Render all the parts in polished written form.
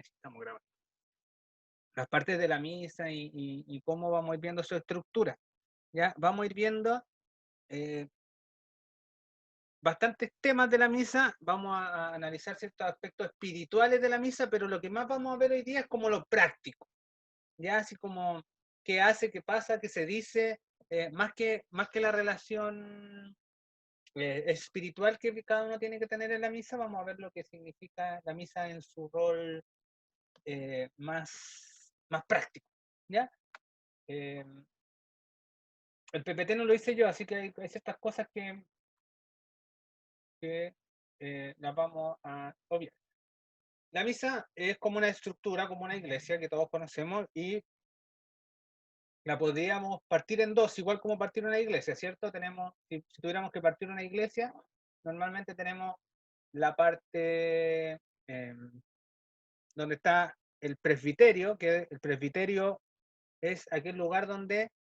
ver si estamos grabando. Las partes de la misa y cómo vamos a ir viendo su estructura. ¿Ya? Vamos a ir viendo bastantes temas de la misa, vamos a analizar ciertos aspectos espirituales de la misa, pero lo que más vamos a ver hoy día es como lo práctico, ya así como qué hace, qué pasa, qué se dice, más que la relación espiritual que cada uno tiene que tener en la misa, vamos a ver lo que significa la misa en su rol más práctico, ¿ya? El PPT no lo hice yo, así que hay ciertas cosas que las vamos a obviar. La misa es como una estructura, como una iglesia que todos conocemos y la podríamos partir en dos, igual como partir una iglesia, ¿cierto? Tenemos, si tuviéramos que partir una iglesia, normalmente tenemos la parte donde está el presbiterio, que el presbiterio es aquel lugar donde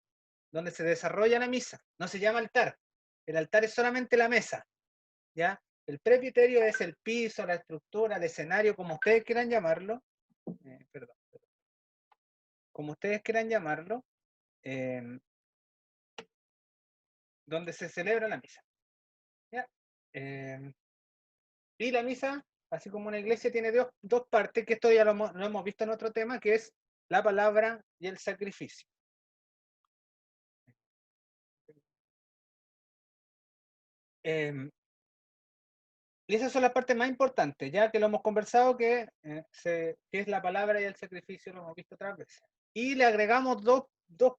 se desarrolla la misa. No se llama altar. El altar es solamente la mesa, ¿ya? El presbiterio es el piso, la estructura, el escenario, como ustedes quieran llamarlo. Perdón. Como ustedes quieran llamarlo, donde se celebra la misa. ¿Ya? Y la misa, así como una iglesia, tiene dos partes, que esto ya lo hemos visto en otro tema, que es la palabra y el sacrificio. Y esas son las partes más importantes, ya que lo hemos conversado, que es la palabra y el sacrificio, lo hemos visto otras veces. Y le agregamos dos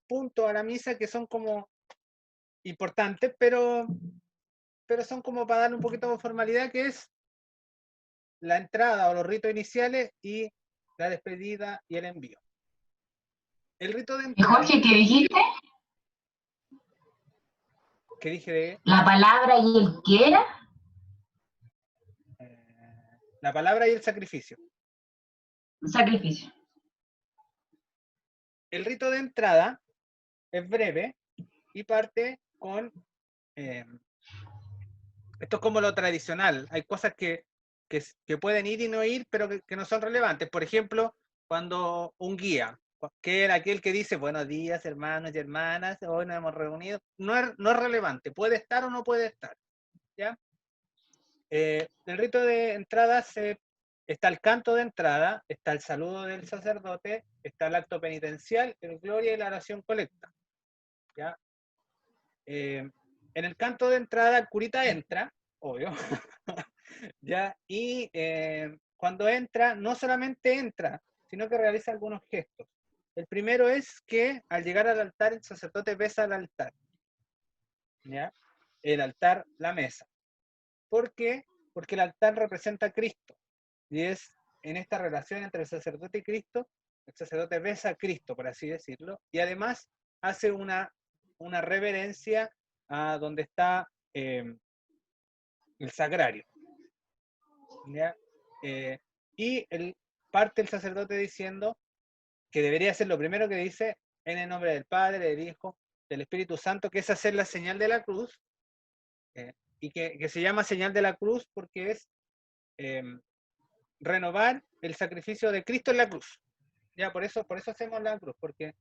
puntos a la misa que son como importantes, pero son como para darle un poquito de formalidad, que es la entrada o los ritos iniciales y la despedida y el envío. El rito de entrada... Jorge, ¿qué dijiste? ¿Qué dije de...? ¿La palabra y el qué era? La palabra y el sacrificio. Sacrificio. El rito de entrada es breve y parte con... esto es como lo tradicional. Hay cosas que pueden ir y no ir, pero que no son relevantes. Por ejemplo, cuando un guía, que era aquel que dice, buenos días, hermanos y hermanas, hoy nos hemos reunido, no es relevante. Puede estar o no puede estar. ¿Ya? El rito de entrada está el canto de entrada, está el saludo del sacerdote, está el acto penitencial, el gloria y la oración colecta. ¿Ya? En el canto de entrada el curita entra, obvio, ¿ya? Y cuando entra, no solamente entra, sino que realiza algunos gestos. El primero es que al llegar al altar, el sacerdote besa al altar. ¿Ya? El altar, la mesa. ¿Por qué? Porque el altar representa a Cristo. Y es en esta relación entre el sacerdote y Cristo, el sacerdote besa a Cristo, por así decirlo, y además hace una reverencia a donde está el sagrario. ¿Ya? Y parte el sacerdote diciendo que debería ser lo primero que dice, en el nombre del Padre, del Hijo, del Espíritu Santo, que es hacer la señal de la cruz, y que se llama señal de la cruz porque es renovar el sacrificio de Cristo en la cruz. Ya, por eso hacemos la cruz, porque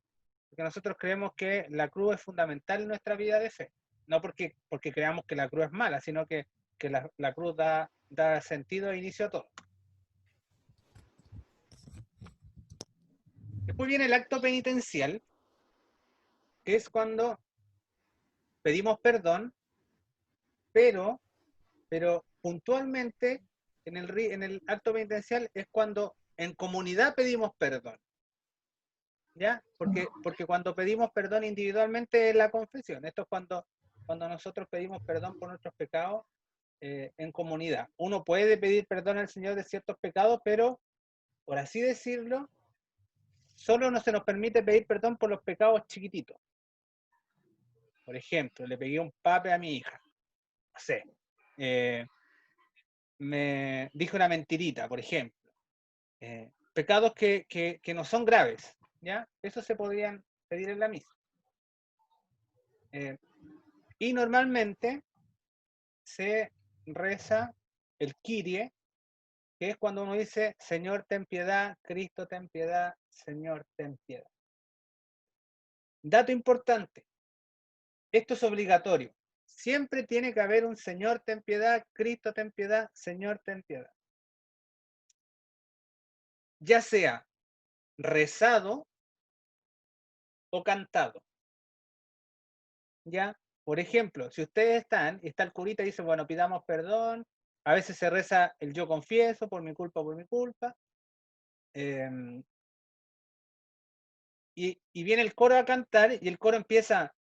nosotros creemos que la cruz es fundamental en nuestra vida de fe. No porque creamos que la cruz es mala, sino que la cruz da sentido e inicio a todo. Después viene el acto penitencial, que es cuando pedimos perdón, pero puntualmente en el acto penitencial es cuando en comunidad pedimos perdón. ¿Ya? Porque cuando pedimos perdón individualmente es la confesión. Esto es cuando nosotros pedimos perdón por nuestros pecados en comunidad. Uno puede pedir perdón al Señor de ciertos pecados, pero, por así decirlo, solo no se nos permite pedir perdón por los pecados chiquititos. Por ejemplo, le pegué un pape a mi hija. No sé. Me dije una mentirita, por ejemplo. Pecados que no son graves. ¿Ya? Eso se podrían pedir en la misa. Y normalmente se reza el Kyrie, que es cuando uno dice, Señor, ten piedad, Cristo, ten piedad, Señor, ten piedad. Dato importante, esto es obligatorio. Siempre tiene que haber un Señor, ten piedad, Cristo, ten piedad, Señor, ten piedad. Ya sea rezado o cantado. ¿Ya? Por ejemplo, si ustedes están, y está el curita y dice, bueno, pidamos perdón, a veces se reza el yo confieso, por mi culpa, y viene el coro a cantar, y el coro empieza,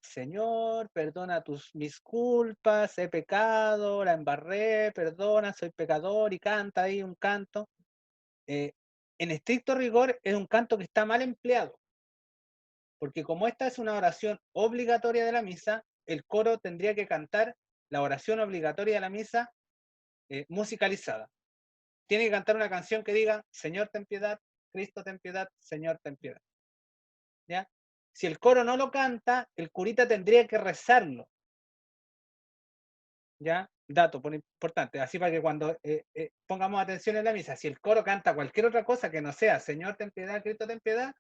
Señor, perdona mis culpas, he pecado, la embarré, perdona, soy pecador, y canta ahí un canto. En estricto rigor es un canto que está mal empleado, porque como esta es una oración obligatoria de la misa, el coro tendría que cantar la oración obligatoria de la misa musicalizada. Tiene que cantar una canción que diga, Señor, ten piedad, Cristo, ten piedad, Señor, ten piedad. ¿Ya? Si el coro no lo canta, el curita tendría que rezarlo. ¿Ya? Dato importante, así para que cuando pongamos atención en la misa, si el coro canta cualquier otra cosa que no sea Señor, ten piedad, Cristo, ten piedad,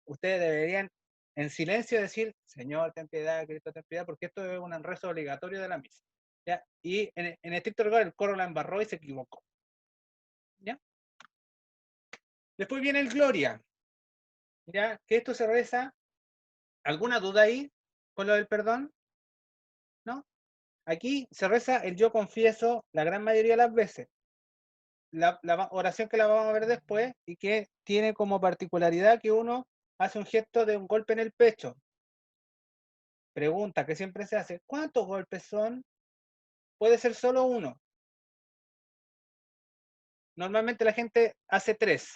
ustedes deberían en silencio decir Señor, ten piedad, Cristo, ten piedad, porque esto es un rezo obligatorio de la misa. ¿Ya? Y en estricto rigor el coro la embarró y se equivocó. ¿Ya? Después viene el Gloria. ¿Ya? Que esto se reza. ¿Alguna duda ahí con lo del perdón? ¿No? Aquí se reza el yo confieso la gran mayoría de las veces. La oración que la vamos a ver después y que tiene como particularidad que uno hace un gesto de un golpe en el pecho. Pregunta que siempre se hace, ¿cuántos golpes son? Puede ser solo uno. Normalmente la gente hace 3.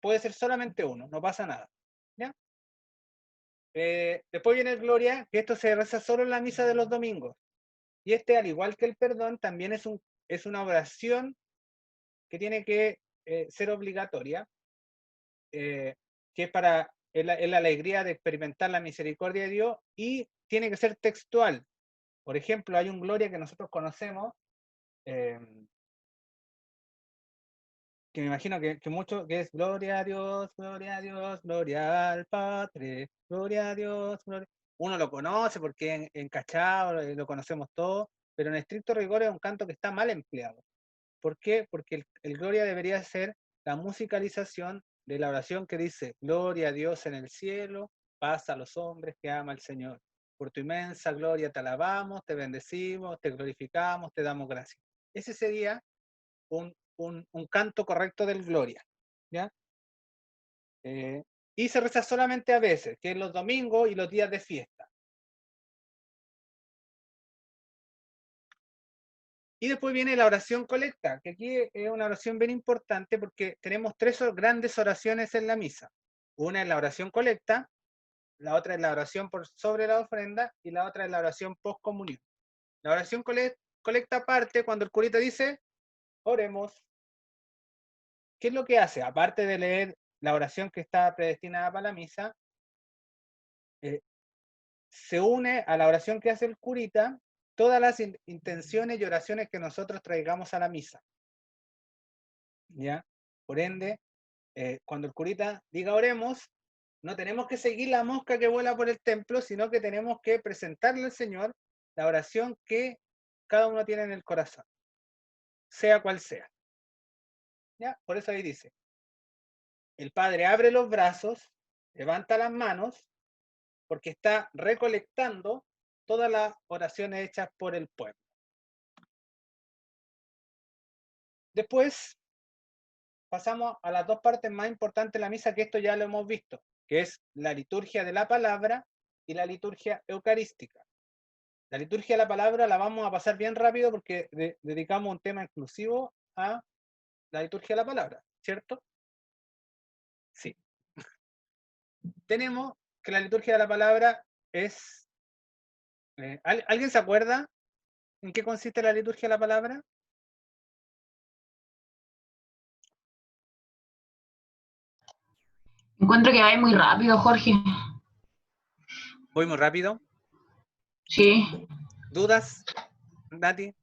Puede ser solamente uno, no pasa nada. ¿Ya? Después viene el Gloria, que esto se reza solo en la misa de los domingos. Y este, al igual que el perdón, también es una oración que tiene que ser obligatoria, que es para la alegría de experimentar la misericordia de Dios, y tiene que ser textual. Por ejemplo, hay un Gloria que nosotros conocemos, que me imagino que mucho, que es Gloria a Dios, Gloria a Dios, Gloria al Padre, Gloria a Dios, Gloria. Uno lo conoce porque en Cachao lo conocemos todos, pero en estricto rigor es un canto que está mal empleado. ¿Por qué? Porque el Gloria debería ser la musicalización de la oración que dice, Gloria a Dios en el cielo, paz a los hombres que ama el Señor. Por tu inmensa gloria te alabamos, te bendecimos, te glorificamos, te damos gracias. Ese sería un canto correcto del Gloria. ¿Ya? Y se reza solamente a veces, que es los domingos y los días de fiesta. Y después viene la oración colecta, que aquí es una oración bien importante porque tenemos 3 grandes oraciones en la misa. Una es la oración colecta, la otra es la oración por sobre la ofrenda y la otra es la oración post comunión. La oración colecta parte cuando el curita dice, oremos. ¿Qué es lo que hace? Aparte de leer la oración que está predestinada para la misa, se une a la oración que hace el curita todas las intenciones y oraciones que nosotros traigamos a la misa. ¿Ya? Por ende, cuando el curita diga oremos, no tenemos que seguir la mosca que vuela por el templo, sino que tenemos que presentarle al Señor la oración que cada uno tiene en el corazón, sea cual sea. ¿Ya? Por eso ahí dice, el Padre abre los brazos, levanta las manos, porque está recolectando todas las oraciones hechas por el pueblo. Después pasamos a las 2 partes más importantes de la misa, que esto ya lo hemos visto, que es la liturgia de la palabra y la liturgia eucarística. La liturgia de la palabra la vamos a pasar bien rápido porque dedicamos un tema exclusivo a la liturgia de la palabra, ¿cierto? Sí. Tenemos que la liturgia de la palabra es... ¿alguien se acuerda en qué consiste la liturgia de la palabra? Encuentro que va muy rápido, Jorge. Voy muy rápido. Sí. ¿Dudas, Nati?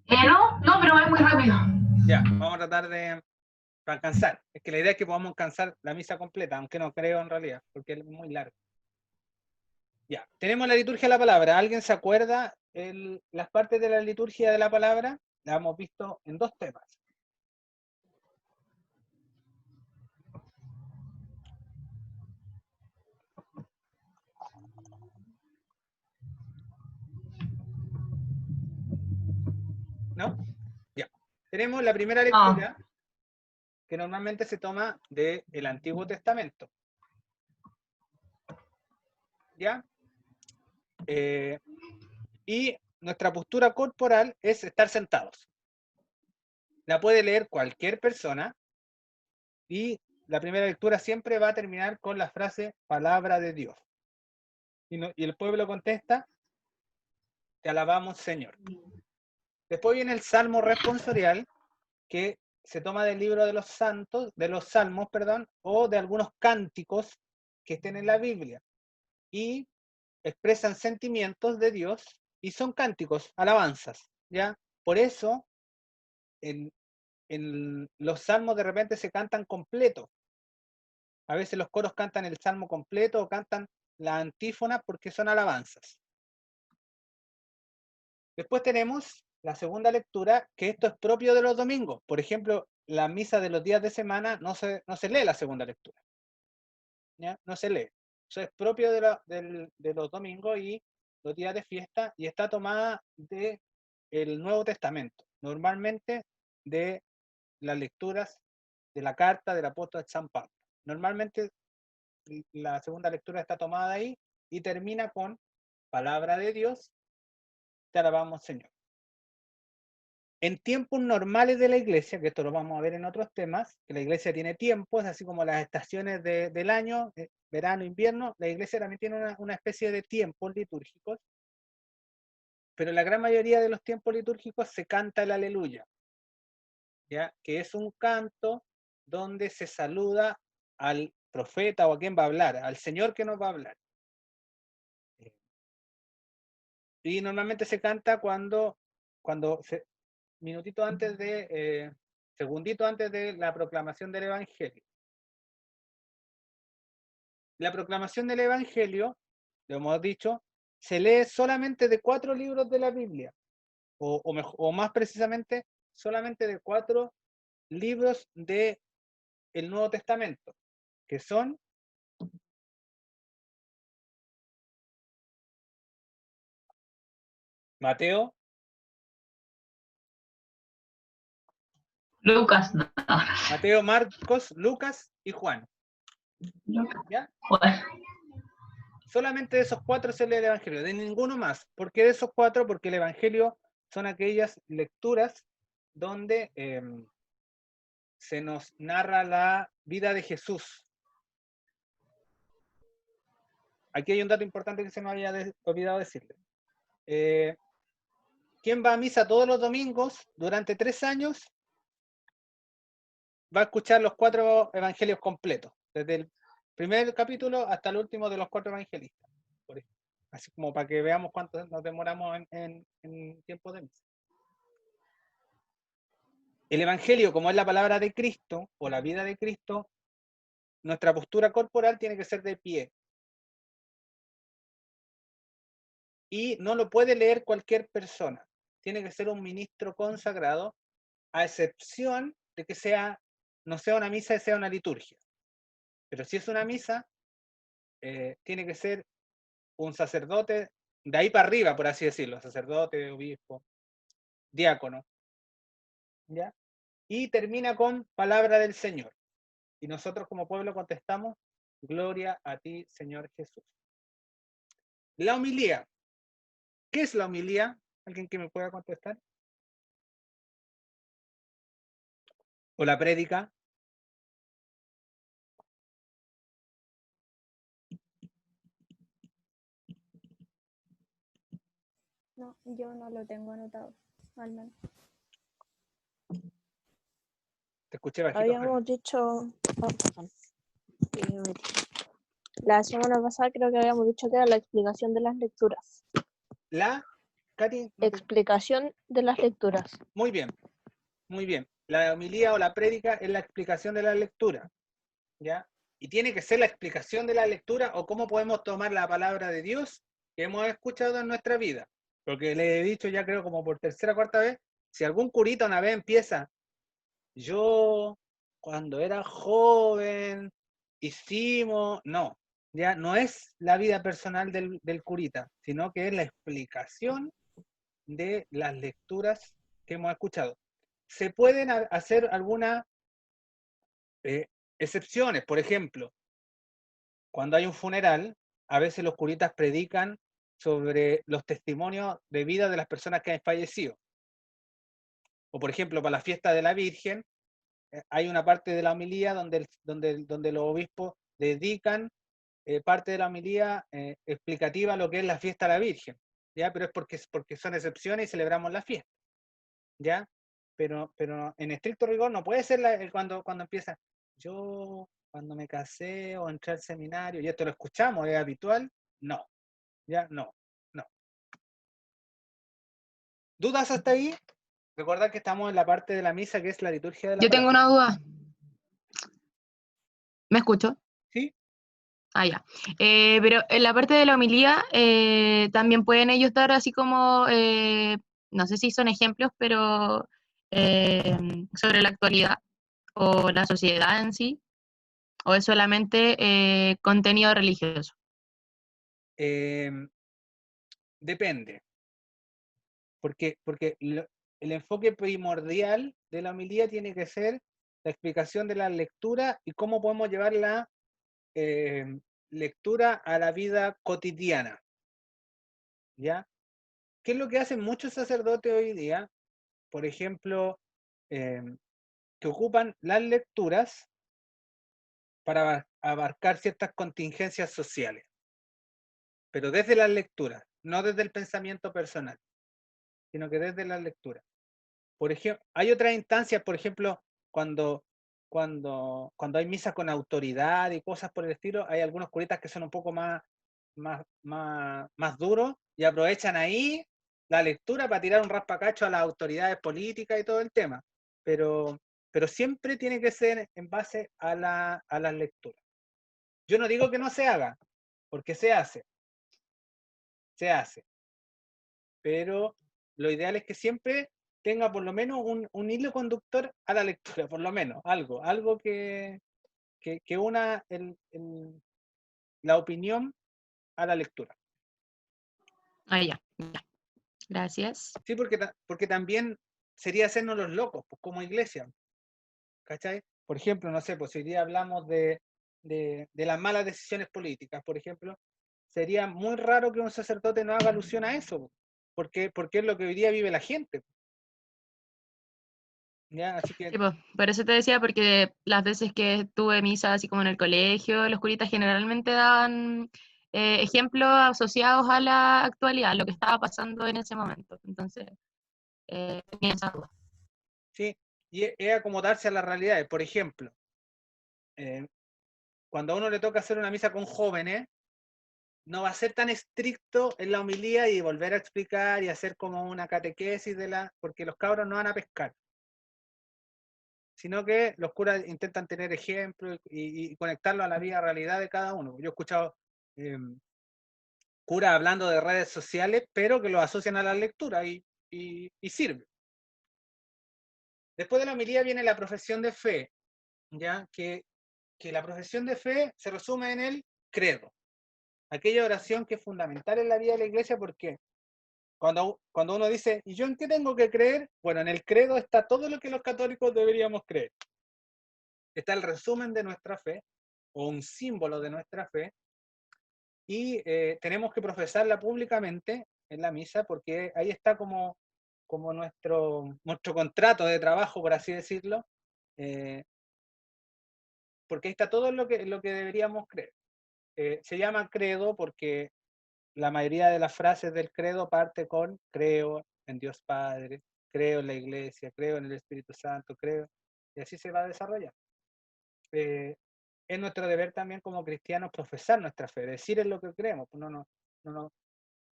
No, pero va muy rápido. Ya, vamos a tratar de alcanzar. Es que la idea es que podamos alcanzar la misa completa, aunque no creo en realidad, porque es muy largo. Ya, tenemos la liturgia de la palabra. ¿Alguien se acuerda las partes de la liturgia de la palabra? La hemos visto en 2 temas. ¿No? Ya. Tenemos la primera lectura, que normalmente se toma del Antiguo Testamento. ¿Ya? Y nuestra postura corporal es estar sentados. La puede leer cualquier persona y la primera lectura siempre va a terminar con la frase palabra de Dios. Y el pueblo contesta, te alabamos, Señor. Después viene el Salmo responsorial, que se toma del libro de los santos, de los salmos, perdón, o de algunos cánticos que estén en la Biblia. Y expresan sentimientos de Dios y son cánticos, alabanzas, ¿ya? Por eso, en los salmos de repente se cantan completos. A veces los coros cantan el salmo completo o cantan la antífona porque son alabanzas. Después tenemos la segunda lectura, que esto es propio de los domingos. Por ejemplo, la misa de los días de semana no se lee la segunda lectura. ¿Ya? No se lee. Eso es propio de los domingos y los días de fiesta y está tomada del Nuevo Testamento. Normalmente de las lecturas de la carta del apóstol San Pablo. Normalmente la segunda lectura está tomada ahí y termina con palabra de Dios, te alabamos, Señor. En tiempos normales de la iglesia, que esto lo vamos a ver en otros temas, que la iglesia tiene tiempos, así como las estaciones del año, verano, invierno, la iglesia también tiene una especie de tiempos litúrgicos, pero en la gran mayoría de los tiempos litúrgicos se canta el aleluya, ¿ya? Que es un canto donde se saluda al profeta o a quien va a hablar, al Señor que nos va a hablar. Y normalmente se canta minutito antes segundito antes de la proclamación del Evangelio. La proclamación del Evangelio, lo hemos dicho, se lee solamente de 4 libros de la Biblia, o más precisamente, solamente de 4 libros del Nuevo Testamento, que son Mateo, Lucas, no. Mateo, Marcos, Lucas y Juan. ¿Ya? Juan. Solamente de esos 4 se lee el Evangelio, de ninguno más. ¿Por qué de esos 4? Porque el Evangelio son aquellas lecturas donde se nos narra la vida de Jesús. Aquí hay un dato importante que se me había olvidado decirle. ¿Quién va a misa todos los domingos durante 3 años? Va a escuchar los 4 evangelios completos, desde el primer capítulo hasta el último de los 4 evangelistas. Así como para que veamos cuánto nos demoramos en tiempo de misa. El evangelio, como es la palabra de Cristo o la vida de Cristo, nuestra postura corporal tiene que ser de pie. Y no lo puede leer cualquier persona. Tiene que ser un ministro consagrado, a excepción de que no sea una misa, sea una liturgia. Pero si es una misa, tiene que ser un sacerdote, de ahí para arriba, por así decirlo, sacerdote, obispo, diácono. ¿Ya? Y termina con palabra del Señor. Y nosotros como pueblo contestamos, gloria a ti, Señor Jesús. La homilía. ¿Qué es la homilía? ¿Alguien que me pueda contestar? ¿O la prédica? No, yo no lo tengo anotado, al menos. Te escuché bajito. Habíamos dicho... La semana pasada creo que habíamos dicho que era la explicación de las lecturas. La Katy, Explicación de las lecturas. muy bien, muy bien. La homilía o la prédica es la explicación de la lectura, ¿ya? Y tiene que ser la explicación de la lectura o cómo podemos tomar la palabra de Dios que hemos escuchado en nuestra vida. Porque le he dicho ya creo como por tercera o cuarta vez, si algún curita una vez empieza, yo cuando era joven hicimos, no, ya no es la vida personal del curita, sino que es la explicación de las lecturas que hemos escuchado. Se pueden hacer algunas excepciones, por ejemplo, cuando hay un funeral, a veces los curitas predican sobre los testimonios de vida de las personas que han fallecido. O por ejemplo, para la fiesta de la Virgen, hay una parte de la homilía donde los obispos dedican parte de la homilía explicativa a lo que es la fiesta de la Virgen, ¿ya? Pero es porque son excepciones y celebramos la fiesta, ¿ya? Pero en estricto rigor no puede ser cuando empieza, yo cuando me casé o entré al seminario, y esto lo escuchamos, es habitual, no, ya no, no. ¿Dudas hasta ahí? Recordad que estamos en la parte de la misa que es la liturgia de la Yo tengo palabra. una duda. ¿Me escucho? ¿Sí? Ah, ya. Pero en la parte de la homilía también pueden ellos dar así como, no sé si son ejemplos, pero sobre la actualidad o la sociedad en sí, o es solamente contenido religioso. Depende, porque el enfoque primordial de la homilía tiene que ser la explicación de la lectura y cómo podemos llevar la lectura a la vida cotidiana, ¿ya? ¿Qué es lo que hacen muchos sacerdotes hoy día? Por ejemplo, eh, que ocupan las lecturas para abarcar ciertas contingencias sociales, pero desde las lecturas, no desde el pensamiento personal, sino que desde las lecturas. Por ejemplo, hay otras instancias, por ejemplo, cuando hay misas con autoridad y cosas por el estilo, hay algunos curitas que son un poco más duros y aprovechan ahí la lectura para tirar un raspacacho a las autoridades políticas y todo el tema. Pero, pero siempre tiene que ser en base a las lecturas. Yo no digo que no se haga, porque se hace, pero lo ideal es que siempre tenga por lo menos un hilo conductor a la lectura, por lo menos, algo que una la opinión a la lectura. Ah, ya. Gracias. Sí, porque también sería hacernos los locos, pues, como iglesia, ¿cachai? Por ejemplo, no sé, pues si hoy día hablamos de las malas decisiones políticas, por ejemplo, sería muy raro que un sacerdote no haga alusión a eso, porque es lo que hoy día vive la gente. ¿Ya? Así que Sí, po, por eso te decía, porque las veces que tuve misa así como en el colegio, los curitas generalmente daban ejemplos asociados a la actualidad, lo que estaba pasando en ese momento. Entonces, tenía esa duda. sí, y es acomodarse a las realidades. Por ejemplo, eh, cuando a uno le toca hacer una misa con jóvenes, no va a ser tan estricto en la homilía y volver a explicar y hacer como una catequesis porque los cabros no van a pescar, sino que los curas intentan tener ejemplos y conectarlo a la vida realidad de cada uno. Yo he escuchado curas hablando de redes sociales, pero que lo asocian a la lectura y sirve. Después de la homilía viene la profesión de fe, ya que la profesión de fe se resume en el credo, aquella oración que es fundamental en la vida de la iglesia porque cuando uno dice, ¿y yo en qué tengo que creer? Bueno, en el credo está todo lo que los católicos deberíamos creer. Está el resumen de nuestra fe, o un símbolo de nuestra fe, y tenemos que profesarla públicamente en la misa, porque ahí está como nuestro contrato de trabajo, por así decirlo, porque ahí está todo lo que deberíamos creer. Se llama credo porque la mayoría de las frases del credo parte con creo en Dios Padre, creo en la Iglesia, creo en el Espíritu Santo, creo, y así se va a desarrollar. Es nuestro deber también como cristianos profesar nuestra fe, decir en lo que creemos, no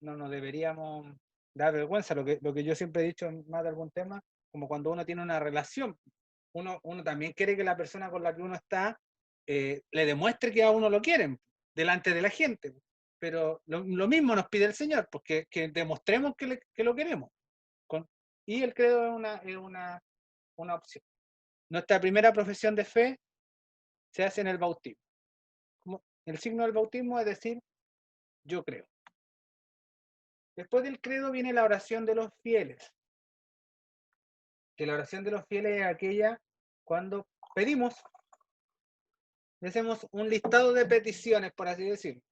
nos deberíamos da vergüenza, lo que yo siempre he dicho en más de algún tema, como cuando uno tiene una relación, uno también quiere que la persona con la que uno está le demuestre que a uno lo quieren delante de la gente, pero lo mismo nos pide el Señor, porque que demostremos que lo queremos. Y el credo es una opción. Nuestra primera profesión de fe se hace en el bautismo. El signo del bautismo es decir, yo creo. Después del credo viene la oración de los fieles. Que la oración de los fieles es aquella cuando pedimos y hacemos un listado de peticiones, por así decirlo.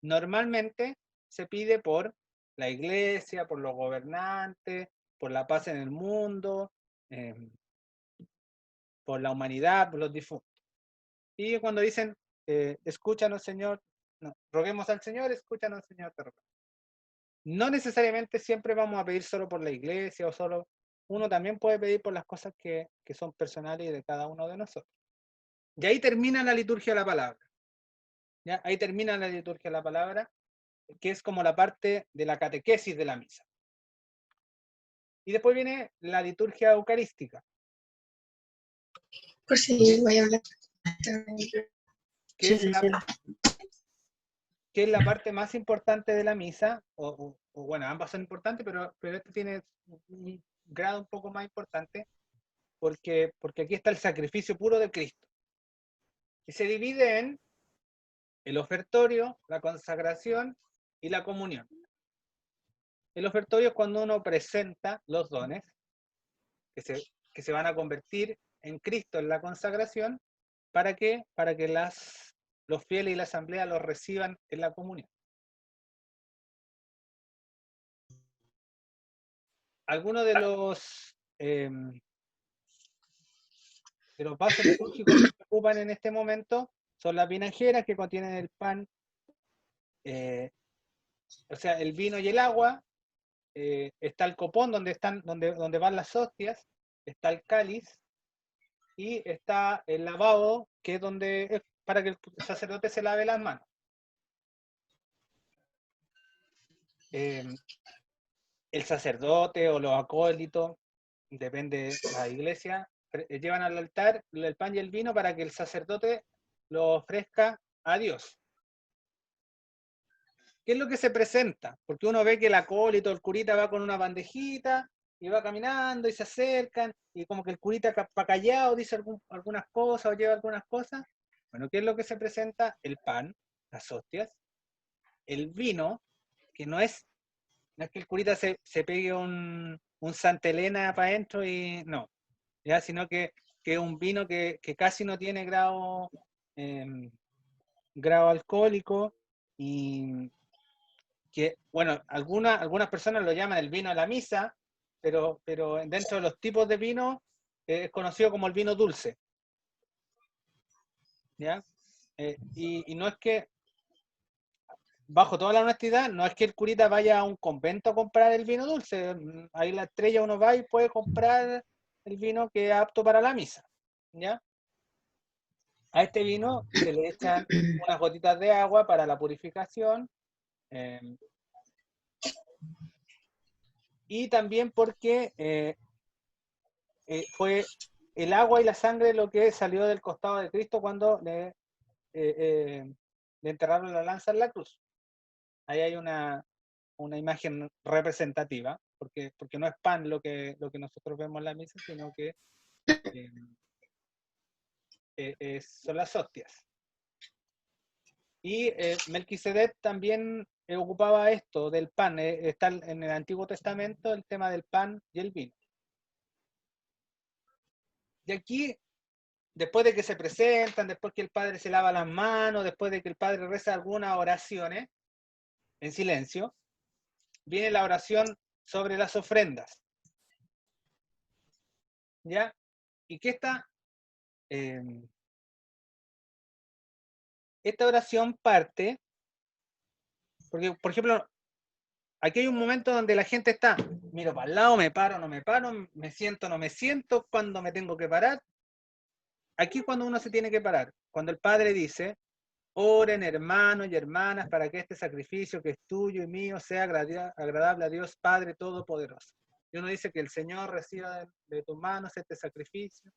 Normalmente se pide por la iglesia, por los gobernantes, por la paz en el mundo, por la humanidad, por los difuntos. Y cuando dicen, escúchanos Señor, no, roguemos al Señor, escúchanos Señor, te rogamos. No necesariamente siempre vamos a pedir solo por la iglesia o solo, uno también puede pedir por las cosas que son personales y de cada uno de nosotros. Y ahí termina la liturgia de la palabra. ¿Ya? Ahí termina la liturgia de la palabra, que es como la parte de la catequesis de la misa. Y después viene la liturgia eucarística. Por si voy a hablar. Que es la parte más importante de la misa, o bueno, ambas son importantes, pero este tiene un grado un poco más importante, porque aquí está el sacrificio puro de Cristo. Y se divide en el ofertorio, la consagración y la comunión. El ofertorio es cuando uno presenta los dones que se van a convertir en Cristo en la consagración. ¿Para qué? Para que los fieles y la asamblea los reciban en la comunión. Algunos de los vasos litúrgicos que se ocupan en este momento son las vinajeras que contienen el pan, o sea, el vino y el agua. Está el copón donde van las hostias, está el cáliz y está el lavabo, que es para que el sacerdote se lave las manos. El sacerdote o los acólitos, depende de la iglesia, llevan al altar el pan y el vino para que el sacerdote lo ofrezca a Dios. ¿Qué es lo que se presenta? Porque uno ve que el acólito, el curita va con una bandejita y va caminando y se acercan y como que el curita callado dice algunas cosas o lleva algunas cosas. Bueno, ¿qué es lo que se presenta? El pan, las hostias, el vino, que no es que el curita se pegue un Santa Elena para adentro y no, ¿ya? Sino que es un vino que casi no tiene grado alcohólico y que, bueno, algunas personas lo llaman el vino de la misa, pero dentro de los tipos de vino es conocido como el vino dulce. ¿Ya? Y no es que, bajo toda la honestidad, no es que el curita vaya a un convento a comprar el vino dulce. Ahí la Estrella uno va y puede comprar el vino que es apto para la misa. ¿Ya? A este vino se le echan unas gotitas de agua para la purificación. Y también porque fue el agua y la sangre lo que salió del costado de Cristo cuando le enterraron la lanza en la cruz. Ahí hay una imagen representativa, porque no es pan lo que nosotros vemos en la misa, sino que son las hostias. Y Melquisedec también ocupaba esto del pan. Está en el Antiguo Testamento el tema del pan y el vino. Y aquí, después de que se presentan, después que el padre se lava las manos, después de que el padre reza algunas oraciones en silencio, viene la oración sobre las ofrendas. ¿Ya? Y que esta oración parte, porque, por ejemplo, aquí hay un momento donde la gente está, miro para el lado, me paro, no me paro, me siento, no me siento, cuando me tengo que parar. Aquí cuando uno se tiene que parar, cuando el padre dice, Oren, hermanos y hermanas, para que este sacrificio que es tuyo y mío sea agradable a Dios Padre Todopoderoso. Y uno dice que el Señor reciba de tus manos este sacrificio.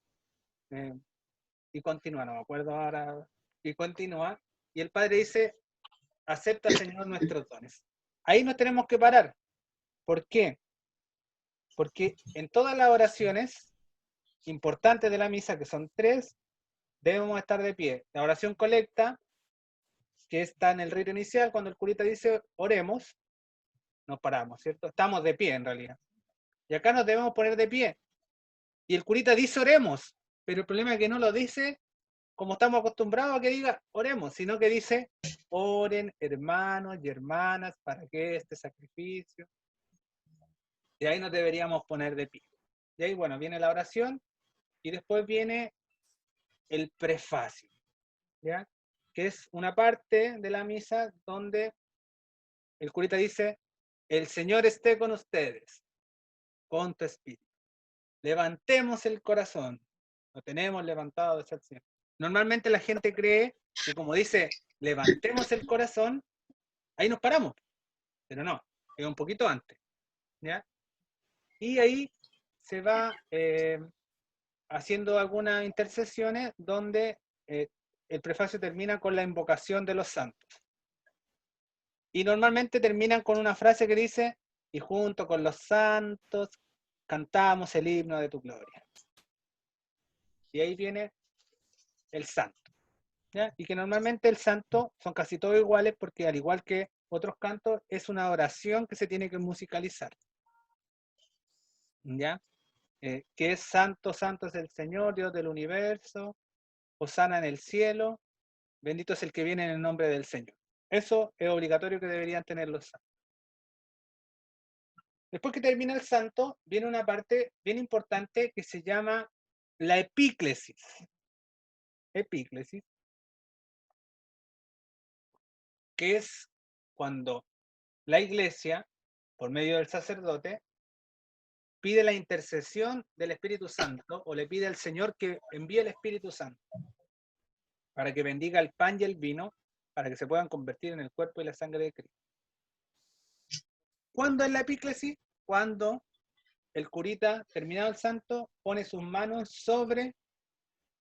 Y continúa, no me acuerdo ahora. Y continúa. Y el Padre dice, acepta, Señor, nuestros dones. Ahí nos tenemos que parar. ¿Por qué? Porque en todas las oraciones importantes de la misa, que son 3, debemos estar de pie. La oración colecta, que está en el rito inicial, cuando el curita dice oremos, nos paramos, ¿cierto? Estamos de pie en realidad. Y acá nos debemos poner de pie. Y el curita dice oremos, pero el problema es que no lo dice como estamos acostumbrados a que diga oremos, sino que dice oren, hermanos y hermanas, para que este sacrificio. Y ahí nos deberíamos poner de pie. Y ahí, bueno, viene la oración y después viene el prefacio, ¿ya? Que es una parte de la misa donde el curita dice, el Señor esté con ustedes, con tu espíritu. Levantemos el corazón. Lo tenemos levantado desde el Señor. Normalmente la gente cree que como dice, levantemos el corazón, ahí nos paramos. Pero no, es un poquito antes, ¿ya? Y ahí se va haciendo algunas intercesiones donde el prefacio termina con la invocación de los santos. Y normalmente terminan con una frase que dice, y junto con los santos cantamos el himno de tu gloria. Y ahí viene el santo, ¿ya? Y que normalmente el santo son casi todos iguales porque al igual que otros cantos es una oración que se tiene que musicalizar, ¿ya? Que es santo, santo es el Señor, Dios del universo, hosana en el cielo, bendito es el que viene en el nombre del Señor. Eso es obligatorio que deberían tener los santos. Después que termina el santo, viene una parte bien importante que se llama la epíclesis. Epíclesis, que es cuando la iglesia, por medio del sacerdote, pide la intercesión del Espíritu Santo o le pide al Señor que envíe el Espíritu Santo para que bendiga el pan y el vino, para que se puedan convertir en el cuerpo y la sangre de Cristo. ¿Cuándo es la epíclesis? Cuando el curita, terminado el santo, pone sus manos sobre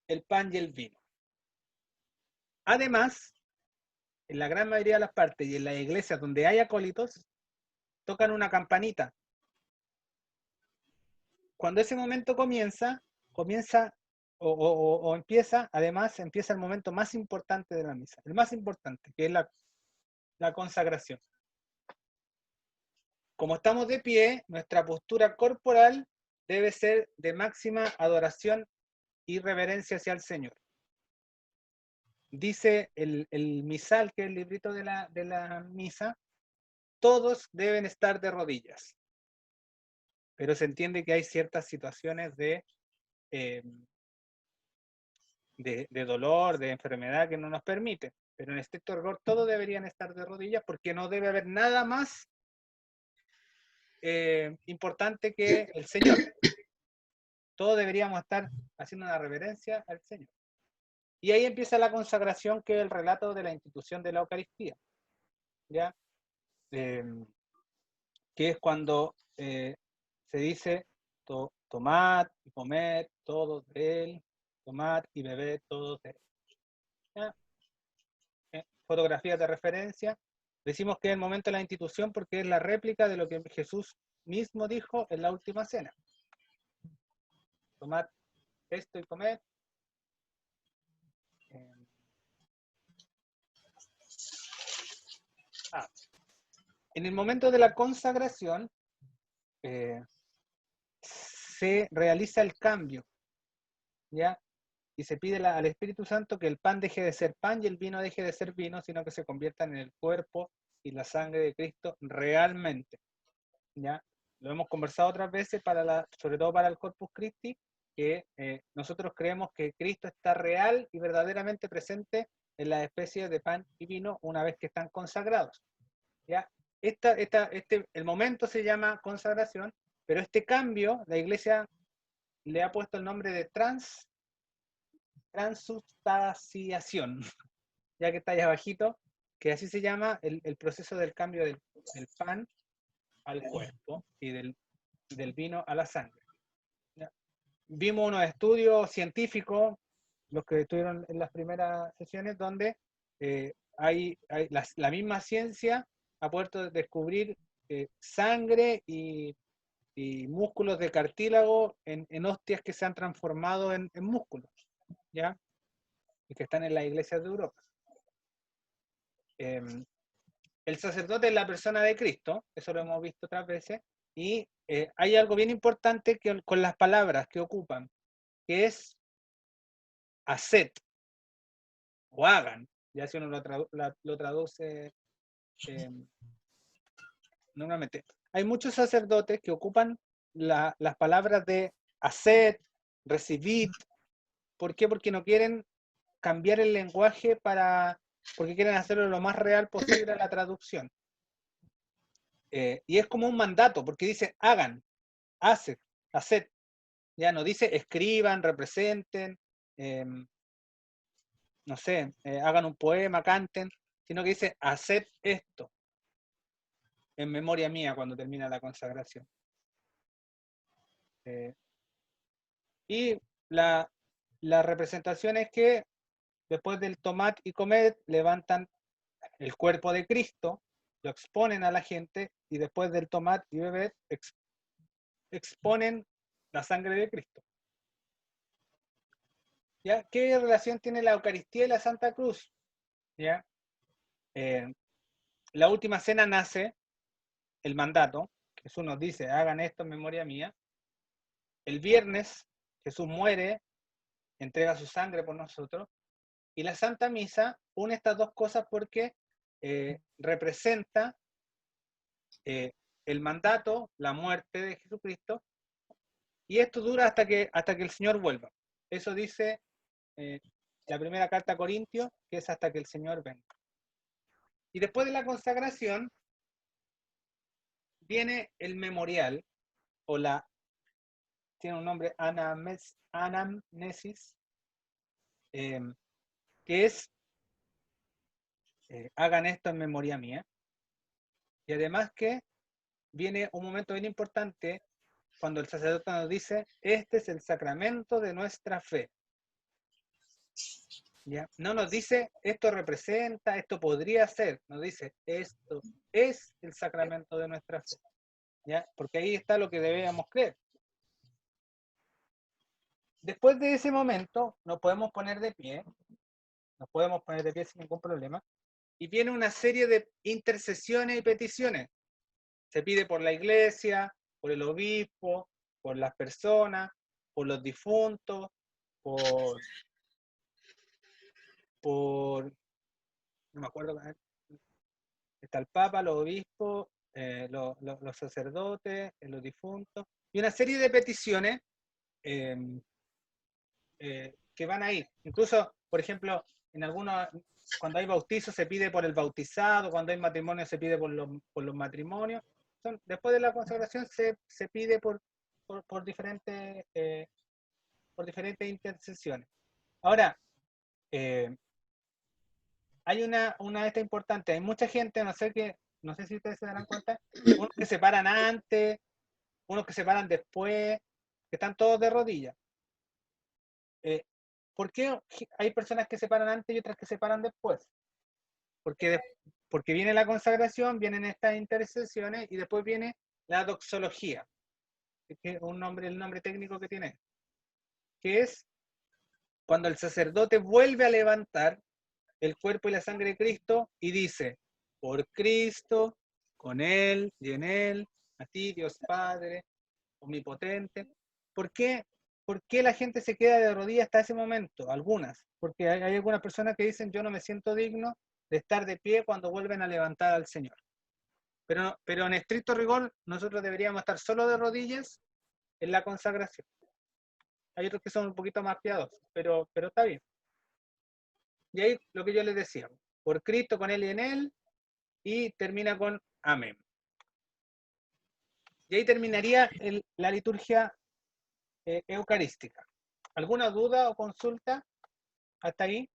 el pan y el vino. Además, en la gran mayoría de las partes y en las iglesias donde hay acólitos, tocan una campanita. Cuando ese momento comienza o empieza, además empieza el momento más importante de la misa, el más importante, que es la consagración. Como estamos de pie, nuestra postura corporal debe ser de máxima adoración y reverencia hacia el Señor. Dice el misal, que es el librito de la misa, todos deben estar de rodillas. Pero se entiende que hay ciertas situaciones de dolor, de enfermedad que no nos permiten. Pero en estricto rigor todos deberían estar de rodillas porque no debe haber nada más importante que el Señor. Todos deberíamos estar haciendo una reverencia al Señor. Y ahí empieza la consagración, que es el relato de la institución de la Eucaristía, ¿ya? Que es cuando se dice, tomad y comed todos de él, tomad y bebed todos de él. ¿Ya? Fotografías de referencia. Decimos que es el momento de la institución porque es la réplica de lo que Jesús mismo dijo en la última cena. Tomad esto y comed. En el momento de la consagración se realiza el cambio, ¿ya? Y se pide al Espíritu Santo que el pan deje de ser pan y el vino deje de ser vino, sino que se conviertan en el cuerpo y la sangre de Cristo realmente, ¿ya? Lo hemos conversado otras veces, sobre todo para el Corpus Christi, que nosotros creemos que Cristo está real y verdaderamente presente en las especies de pan y vino una vez que están consagrados, ¿ya? El momento se llama consagración, pero este cambio la Iglesia le ha puesto el nombre de transubstanciación, ya que está ahí abajito, que así se llama el proceso del cambio del pan al cuerpo y del vino a la sangre. ¿Ya? Vimos unos estudios científicos, los que estuvieron en las primeras sesiones, donde la misma ciencia ha puesto descubrir sangre y músculos de cartílago en hostias que se han transformado en músculos, ¿ya? Y que están en las iglesias de Europa. El sacerdote es la persona de Cristo, eso lo hemos visto otras veces, y hay algo bien importante con las palabras que ocupan, que es haced, o hagan, ya si uno lo traduce normalmente. Hay muchos sacerdotes que ocupan las palabras de haced, recibid. ¿Por qué? Porque no quieren cambiar el lenguaje porque quieren hacerlo lo más real posible a la traducción. Y es como un mandato, porque dice hagan, haced. Ya no dice escriban, representen, no sé, hagan un poema, canten, sino que dice haced esto en memoria mía cuando termina la consagración. Y la representación es que después del tomad y comed levantan el cuerpo de Cristo, lo exponen a la gente y después del tomad y bebed exponen la sangre de Cristo. ¿Ya? ¿Qué relación tiene la Eucaristía y la Santa Cruz? ¿Ya? La última cena nace el mandato, Jesús nos dice, hagan esto en memoria mía. El viernes Jesús muere, entrega su sangre por nosotros, y la Santa Misa une estas dos cosas porque representa el mandato, la muerte de Jesucristo, y esto dura hasta que el Señor vuelva. Eso dice la primera carta a Corintios, que es hasta que el Señor venga. Y después de la consagración viene el memorial, o tiene un nombre, anamnesis, que es hagan esto en memoria mía. Y además que viene un momento bien importante cuando el sacerdote nos dice, este es el sacramento de nuestra fe. ¿Ya? No nos dice, esto representa, esto podría ser, nos dice, esto es el sacramento de nuestra fe. ¿Ya? Porque ahí está lo que debemos creer. Después de ese momento, nos podemos poner de pie sin ningún problema, y viene una serie de intercesiones y peticiones. Se pide por la iglesia, por el obispo, por las personas, por los difuntos, no me acuerdo, está el Papa, los obispos, los sacerdotes, los difuntos, y una serie de peticiones que van a ir. Incluso, por ejemplo, en algunos, cuando hay bautizo se pide por el bautizado, cuando hay matrimonio se pide por los matrimonios. Después de la consagración se pide por diferentes intercesiones. Ahora, hay una esta importante, hay mucha gente, no sé si ustedes se darán cuenta, unos que se paran antes, unos que se paran después, que están todos de rodillas. ¿Por qué hay personas que se paran antes y otras que se paran después? Porque viene la consagración, vienen estas intercesiones y después viene la doxología, que es el nombre técnico que tiene, que es cuando el sacerdote vuelve a levantar el cuerpo y la sangre de Cristo y dice, por Cristo, con Él y en Él, a ti Dios Padre, omnipotente. ¿Por qué la gente se queda de rodillas hasta ese momento? Algunas, porque hay algunas personas que dicen, yo no me siento digno de estar de pie cuando vuelven a levantar al Señor. Pero en estricto rigor, nosotros deberíamos estar solo de rodillas en la consagración. Hay otros que son un poquito más piadosos, pero está bien. Y ahí lo que yo les decía, por Cristo, con Él y en Él, y termina con amén. Y ahí terminaría la liturgia eucarística. ¿Alguna duda o consulta hasta ahí?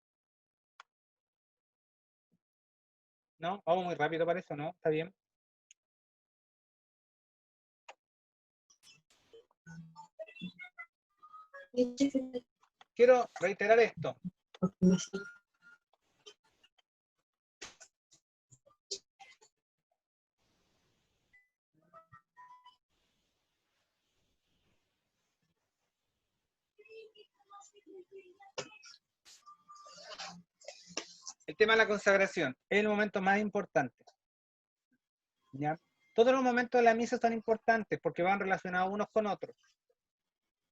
¿No? Vamos muy rápido para eso, ¿no? ¿Está bien? Quiero reiterar esto. El tema de la consagración es el momento más importante. ¿Ya? Todos los momentos de la misa son importantes porque van relacionados unos con otros.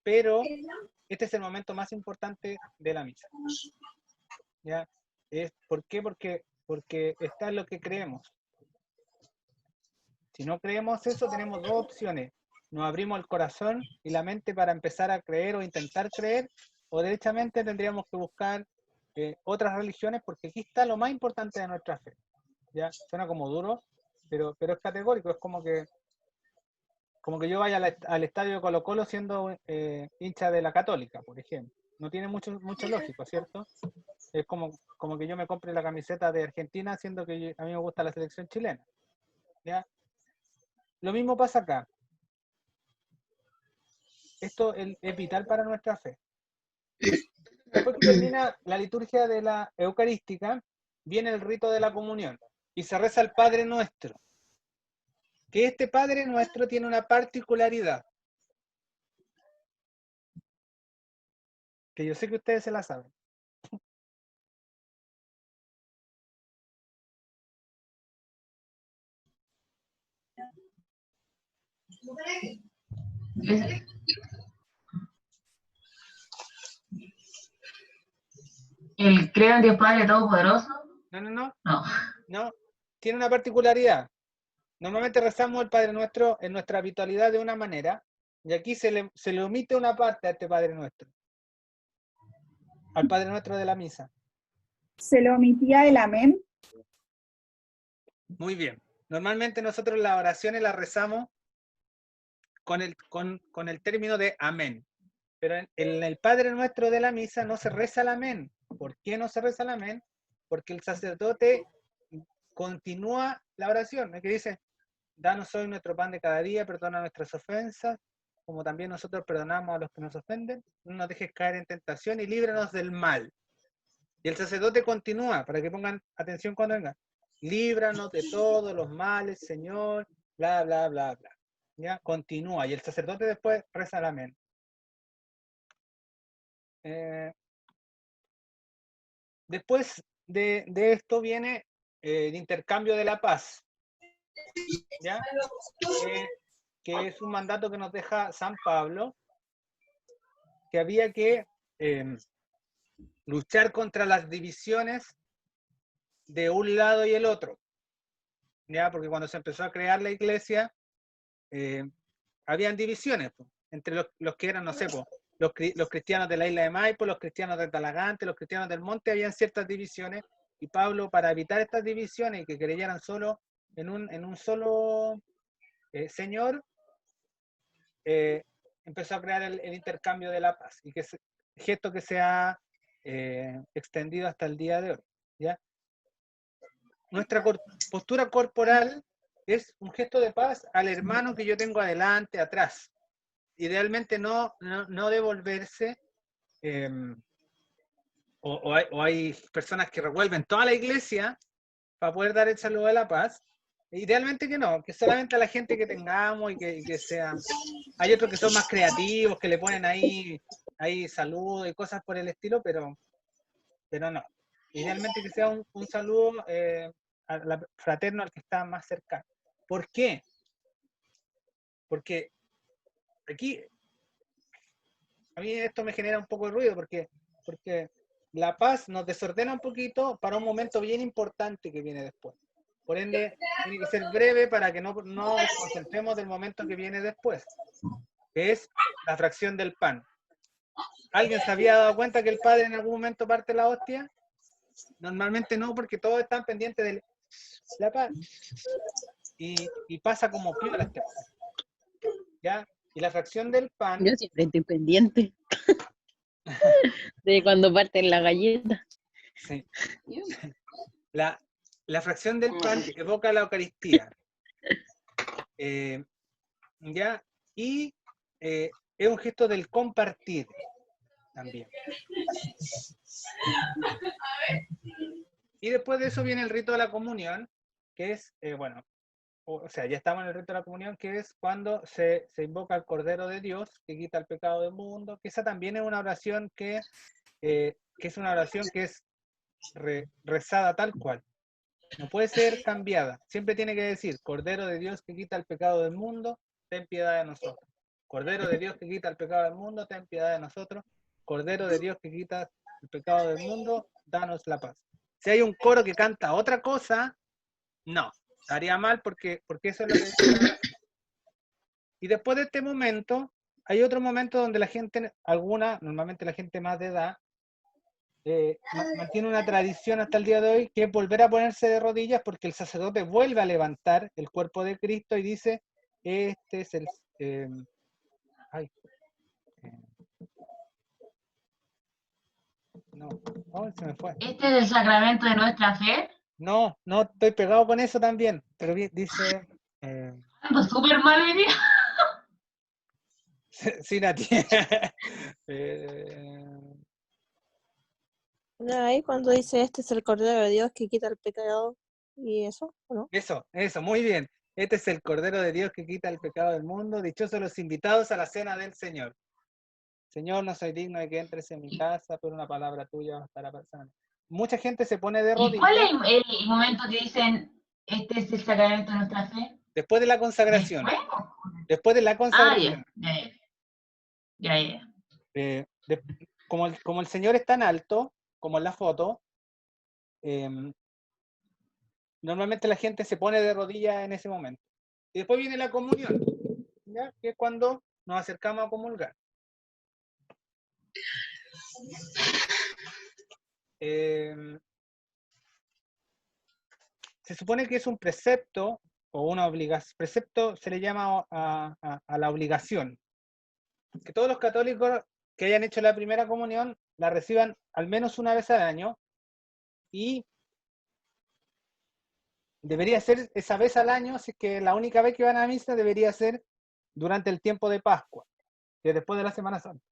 Pero este es el momento más importante de la misa. ¿Ya? ¿Por qué? Porque está en lo que creemos. Si no creemos eso, tenemos dos opciones. Nos abrimos el corazón y la mente para empezar a creer o intentar creer, o derechamente tendríamos que buscar otras religiones, porque aquí está lo más importante de nuestra fe. ¿Ya? Suena como duro, pero es categórico. Es como que yo vaya al estadio de Colo-Colo siendo hincha de la Católica, por ejemplo. No tiene mucho lógico, ¿cierto? Es como que yo me compre la camiseta de Argentina, siendo que a mí me gusta la selección chilena. ¿Ya? Lo mismo pasa acá. Esto es vital para nuestra fe. Después que termina la liturgia de la Eucarística, viene el rito de la comunión y se reza el Padre Nuestro. Que este Padre Nuestro tiene una particularidad, que yo sé que ustedes se la saben. ¿El creo en Dios Padre Todopoderoso? No. No. No, tiene una particularidad. Normalmente rezamos el Padre Nuestro en nuestra habitualidad de una manera, y aquí se le omite una parte a este Padre Nuestro, al Padre Nuestro de la misa. ¿Se le omitía el amén? Muy bien. Normalmente nosotros las oraciones las rezamos con el término de amén. Pero en el Padre Nuestro de la misa no se reza el amén. ¿Por qué no se reza el amén? Porque el sacerdote continúa la oración, que dice: danos hoy nuestro pan de cada día, perdona nuestras ofensas, como también nosotros perdonamos a los que nos ofenden, no nos dejes caer en tentación y líbranos del mal. Y el sacerdote continúa, para que pongan atención cuando venga: líbranos de todos los males, Señor, bla, bla, bla, bla. ¿Ya? Continúa, y el sacerdote después reza el amén. Después de esto viene el intercambio de la paz, ¿ya? Que es un mandato que nos deja San Pablo, que había que luchar contra las divisiones de un lado y el otro, ¿ya? Porque cuando se empezó a crear la iglesia, habían divisiones entre los que eran, no sé, los cristianos de la isla de Maipo, los cristianos de Talagante, los cristianos del monte, habían ciertas divisiones, y Pablo, para evitar estas divisiones y que creyeran solo en un solo Señor, empezó a crear el intercambio de la paz, y que gesto que se ha extendido hasta el día de hoy, ¿ya? Nuestra postura corporal es un gesto de paz al hermano que yo tengo adelante, atrás. Idealmente no devolverse, o hay personas que revuelven toda la iglesia para poder dar el saludo de la paz. Idealmente que no, que solamente a la gente que tengamos y que sea. Hay otros que son más creativos, que le ponen ahí saludos y cosas por el estilo, pero no. Idealmente que sea un saludo fraterno al que está más cercano. ¿Por qué? Porque aquí a mí esto me genera un poco de ruido, porque la paz nos desordena un poquito para un momento bien importante que viene después. Por ende, tiene que ser breve para que no nos concentremos del momento que viene después, que es la fracción del pan. ¿Alguien se había dado cuenta que el Padre en algún momento parte la hostia? Normalmente no, porque todos están pendientes de la paz. Y pasa como piola este pan, ¿ya? Y la fracción del pan... Yo siempre estoy pendiente de cuando parten la galleta. Sí. La La fracción del pan evoca la Eucaristía. ¿Ya? Y es un gesto del compartir también. Y después de eso viene el rito de la comunión, que es, bueno, o sea, ya estamos en el rito de la comunión, que es cuando se invoca al Cordero de Dios, que quita el pecado del mundo, que esa también es una oración que es una oración que es rezada tal cual. No puede ser cambiada. Siempre tiene que decir, Cordero de Dios que quita el pecado del mundo, ten piedad de nosotros. Cordero de Dios que quita el pecado del mundo, ten piedad de nosotros. Cordero de Dios que quita el pecado del mundo, danos la paz. Si hay un coro que canta otra cosa, no, estaría mal porque eso es lo que dice. Y después de este momento, hay otro momento donde la gente, normalmente la gente más de edad, mantiene una tradición hasta el día de hoy, que es volver a ponerse de rodillas porque el sacerdote vuelve a levantar el cuerpo de Cristo y dice, este es el... no, se me fue. ¿Este es el sacramento de nuestra fe? No, estoy pegado con eso también, pero dice... Ando súper mal hoy día. sí, Nati. Ahí cuando dice este es el Cordero de Dios que quita el pecado y eso, ¿o no? Eso, muy bien. Este es el Cordero de Dios que quita el pecado del mundo. Dichosos los invitados a la cena del Señor. Señor, no soy digno de que entres en mi casa, pero una palabra tuya bastará para sanar. Mucha gente se pone de rodillas. ¿Y cuál es el momento que dicen este es el sacramento de nuestra fe? Después de la consagración. ¿Después? Después de la consagración. Ya. Como el Señor es tan alto, como en la foto, normalmente la gente se pone de rodillas en ese momento. Y después viene la comunión, ¿ya? Que es cuando nos acercamos a comulgar. Se supone que es un precepto o una obligación. Precepto se le llama a la obligación. Que todos los católicos que hayan hecho la primera comunión la reciban al menos una vez al año y debería ser esa vez al año, así que la única vez que van a misa debería ser durante el tiempo de Pascua, que es después de la Semana Santa.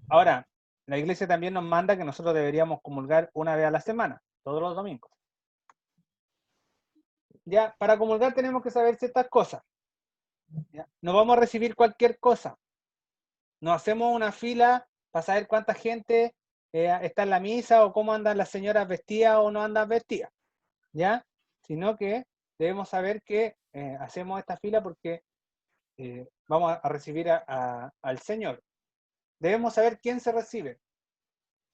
Ahora, la Iglesia también nos manda que nosotros deberíamos comulgar una vez a la semana, todos los domingos. Ya, para comulgar tenemos que saber ciertas cosas. ¿Ya? No vamos a recibir cualquier cosa. No hacemos una fila para saber cuánta gente está en la misa o cómo andan las señoras vestidas o no andan vestidas. ¿Ya? Sino que debemos saber que hacemos esta fila porque vamos a recibir al Señor. Debemos saber quién se recibe.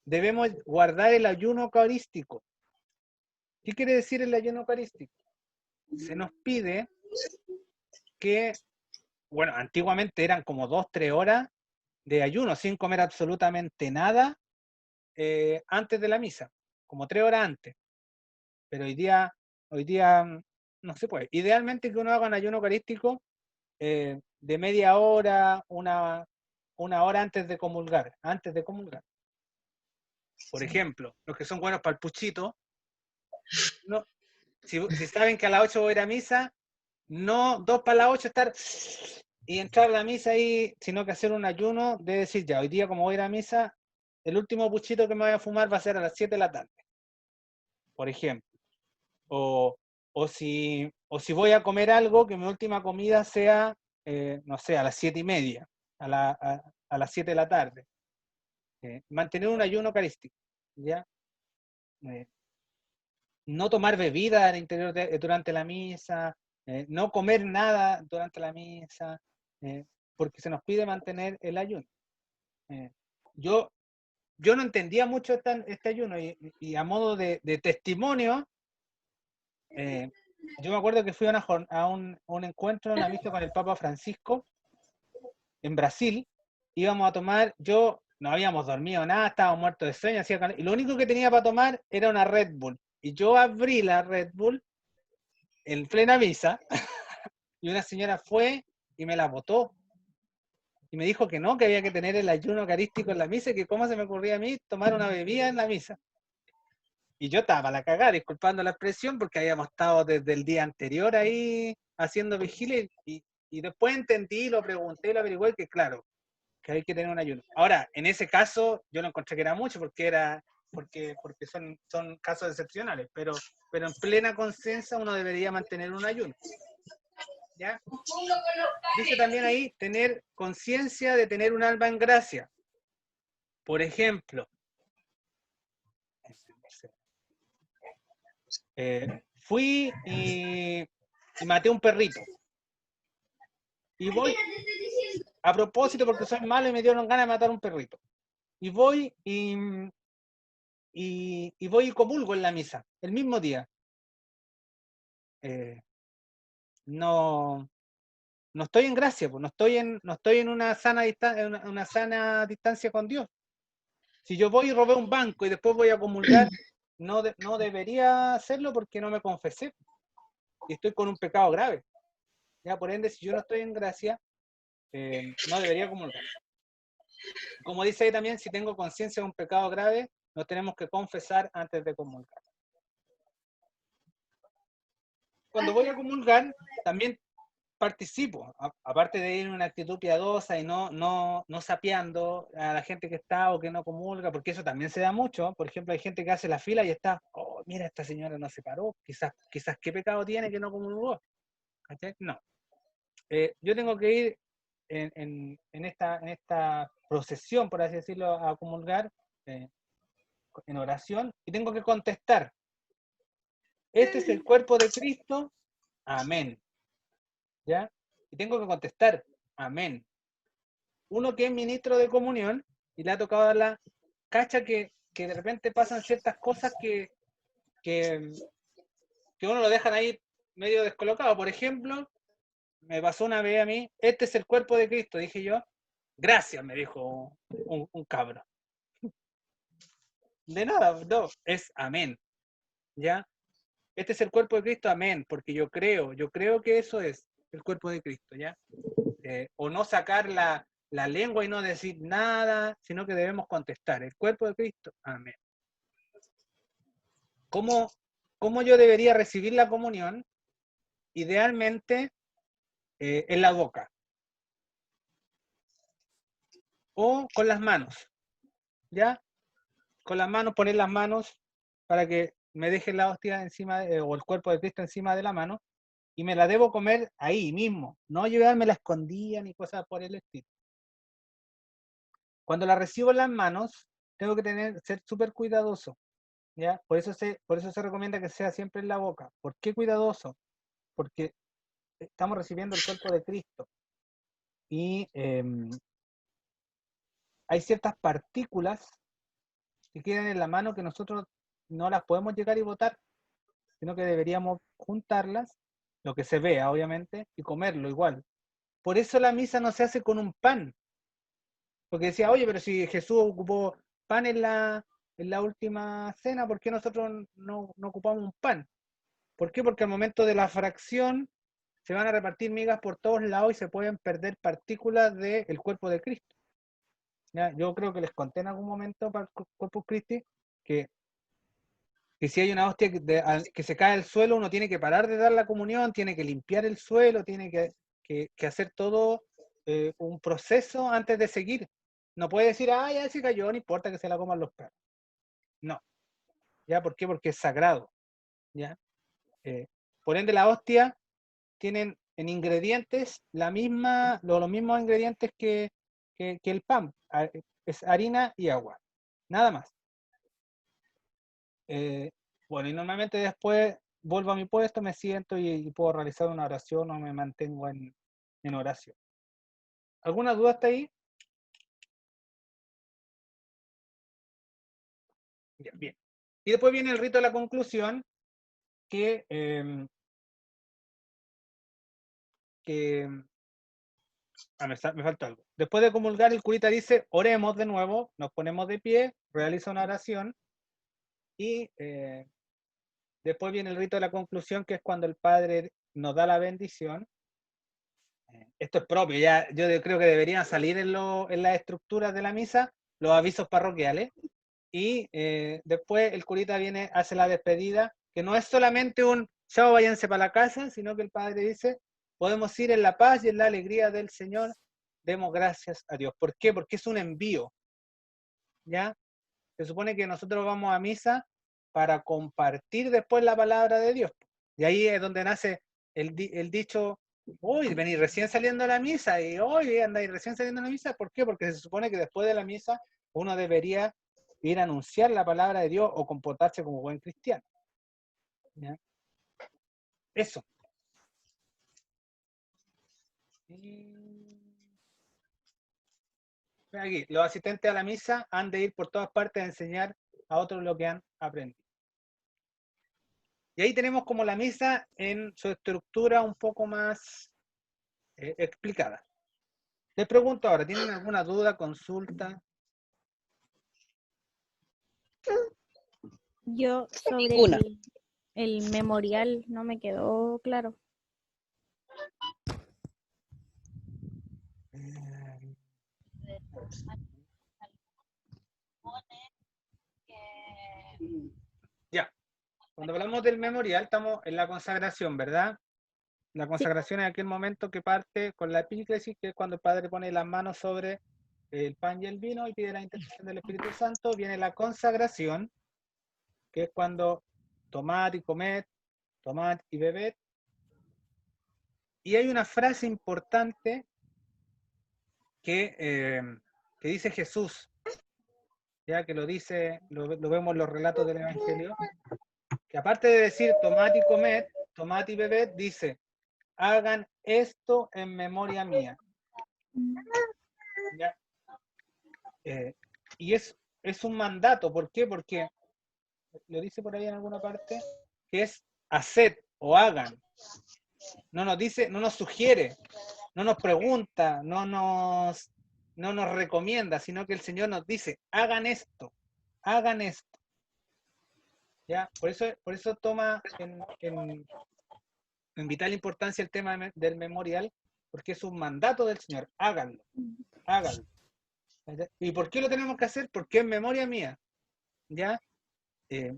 Debemos guardar el ayuno eucarístico. ¿Qué quiere decir el ayuno eucarístico? Se nos pide que, bueno, antiguamente eran como 2-3 horas de ayuno sin comer absolutamente nada antes de la misa, como 3 horas antes. Pero hoy día no se puede. Idealmente que uno haga un ayuno eucarístico de media hora, una hora antes de comulgar. Por ejemplo, los que son buenos para el puchito, no, si saben que a las 8 voy a ir a misa, no 2 para las 8 estar y entrar a la misa ahí, sino que hacer un ayuno de decir, ya, hoy día como voy a ir a misa, el último puchito que me voy a fumar va a ser a las 7 de la tarde, por ejemplo. O si voy a comer algo, que mi última comida sea, no sé, a las 7:30, a las 7 de la tarde. Mantener un ayuno eucarístico, ¿ya? No tomar bebida al interior durante la misa, no comer nada durante la misa, porque se nos pide mantener el ayuno. Yo no entendía mucho este ayuno y a modo de testimonio, yo me acuerdo que fui a un encuentro, una misa con el Papa Francisco en Brasil. Íbamos a tomar, no habíamos dormido nada, estábamos muertos de sueño, y lo único que tenía para tomar era una Red Bull. Y yo abrí la Red Bull en plena misa y una señora fue y me la botó. Y me dijo que no, que había que tener el ayuno eucarístico en la misa y que cómo se me ocurría a mí tomar una bebida en la misa. Y yo estaba la cagada, disculpando la expresión, porque habíamos estado desde el día anterior ahí haciendo vigilia y después entendí, lo pregunté, lo averigué, que claro, que hay que tener un ayuno. Ahora, en ese caso, yo no encontré que era mucho, porque son casos excepcionales, pero en plena conciencia uno debería mantener un ayuno. ¿Ya? Dice también ahí, tener conciencia de tener un alma en gracia. Por ejemplo, fui y maté un perrito. Y voy, a propósito, porque soy malo y me dieron ganas de matar un perrito. Y voy y voy y comulgo en la misa, el mismo día. No, no estoy en gracia, pues, no estoy en una sana distancia con Dios. Si yo voy y robé un banco y después voy a comulgar, no debería hacerlo porque no me confesé. Y estoy con un pecado grave. Ya, por ende, si yo no estoy en gracia, no debería comulgar. Como dice ahí también, si tengo conciencia de un pecado grave, nos tenemos que confesar antes de comulgar. Cuando voy a comulgar, también participo, aparte de ir en una actitud piadosa y no sapeando a la gente que está o que no comulga, porque eso también se da mucho. Por ejemplo, hay gente que hace la fila y está, oh, mira, esta señora no se paró, quizás qué pecado tiene que no comulgó. ¿Cachai? No. Yo tengo que ir en esta procesión, por así decirlo, a comulgar en oración y tengo que contestar, este es el cuerpo de Cristo, amén. ¿Ya? Y tengo que contestar, amén. Uno que es ministro de comunión y le ha tocado dar la cacha que de repente pasan ciertas cosas que uno lo dejan ahí medio descolocado. Por ejemplo, me pasó una vez a mí, este es el cuerpo de Cristo, dije yo, gracias, me dijo un cabro. De nada, no, es amén. ¿Ya? Este es el cuerpo de Cristo, amén, porque yo creo que eso es el cuerpo de Cristo, ¿ya? O no sacar la lengua y no decir nada, sino que debemos contestar, el cuerpo de Cristo, amén. ¿Cómo yo debería recibir la comunión? Idealmente en la boca o con las manos, ¿ya? Con las manos, poner las manos para que me deje la hostia encima o el cuerpo de Cristo encima de la mano y me la debo comer ahí mismo, no llevarme la escondida ni cosas por el estilo. Cuando la recibo en las manos, tengo que ser súper cuidadoso, ¿ya? Por eso se recomienda que sea siempre en la boca. ¿Por qué cuidadoso? Porque estamos recibiendo el cuerpo de Cristo y hay ciertas partículas que quedan en la mano que nosotros no las podemos llegar y botar, sino que deberíamos juntarlas, lo que se vea obviamente, y comerlo igual. Por eso la misa no se hace con un pan, porque decía, oye, pero si Jesús ocupó pan en la última cena, ¿por qué nosotros no ocupamos un pan? ¿Por qué? Porque al momento de la fracción se van a repartir migas por todos lados y se pueden perder partículas del cuerpo de Cristo. ¿Ya? Yo creo que les conté en algún momento para el Corpus Christi que si hay una hostia que se cae al suelo, uno tiene que parar de dar la comunión, tiene que limpiar el suelo, tiene que hacer todo un proceso antes de seguir. No puede decir, ah, ya se cayó, no importa que se la coman los perros. No. ¿Ya? ¿Por qué? Porque es sagrado. ¿Ya? Por ende, la hostia tienen en ingredientes los mismos ingredientes que el pan. Es harina y agua. Nada más. Bueno, y normalmente después vuelvo a mi puesto, me siento y puedo realizar una oración o me mantengo en oración. ¿Alguna duda hasta ahí? Ya, bien. Y después viene el rito de la conclusión, que me falta algo. Después de comulgar, el curita dice, oremos de nuevo, nos ponemos de pie, realiza una oración, y después viene el rito de la conclusión, que es cuando el padre nos da la bendición. Esto es propio, ya yo creo que deberían salir en las estructuras de la misa los avisos parroquiales, y después el curita viene, hace la despedida, que no es solamente un chao, váyanse para la casa, sino que el Padre dice, podemos ir en la paz y en la alegría del Señor, demos gracias a Dios. ¿Por qué? Porque es un envío, ¿ya? Se supone que nosotros vamos a misa para compartir después la palabra de Dios. Y ahí es donde nace el dicho, hoy venís recién saliendo de la misa, y hoy andáis recién saliendo de la misa. ¿Por qué? Porque se supone que después de la misa uno debería ir a anunciar la palabra de Dios o comportarse como buen cristiano. ¿Ya? Eso. Aquí, los asistentes a la misa han de ir por todas partes a enseñar a otros lo que han aprendido. Y ahí tenemos como la misa en su estructura un poco más explicada. Les pregunto ahora, ¿tienen alguna duda, consulta? Yo sobre Ninguna. el memorial no me quedó claro. Ya. Cuando hablamos del memorial, estamos en la consagración, ¿verdad? La consagración es aquel momento que parte con la epíclesis, que es cuando el Padre pone las manos sobre el pan y el vino y pide la intercesión del Espíritu Santo. Viene la consagración, que es cuando tomad y comed, tomad y bebed. Y hay una frase importante que dice Jesús, ya que lo dice, lo vemos en los relatos del Evangelio, que aparte de decir tomad y comed, tomad y bebed, dice, hagan esto en memoria mía. ¿Ya? Y es un mandato, ¿por qué? Porque lo dice por ahí en alguna parte, que es haced o hagan. No nos dice, no nos sugiere, no nos pregunta, no nos recomienda, sino que el Señor nos dice, hagan esto, hagan esto. ¿Ya? Por eso toma en vital importancia el tema del memorial, porque es un mandato del Señor, háganlo, háganlo. ¿Y por qué lo tenemos que hacer? Porque es memoria mía. ¿Ya?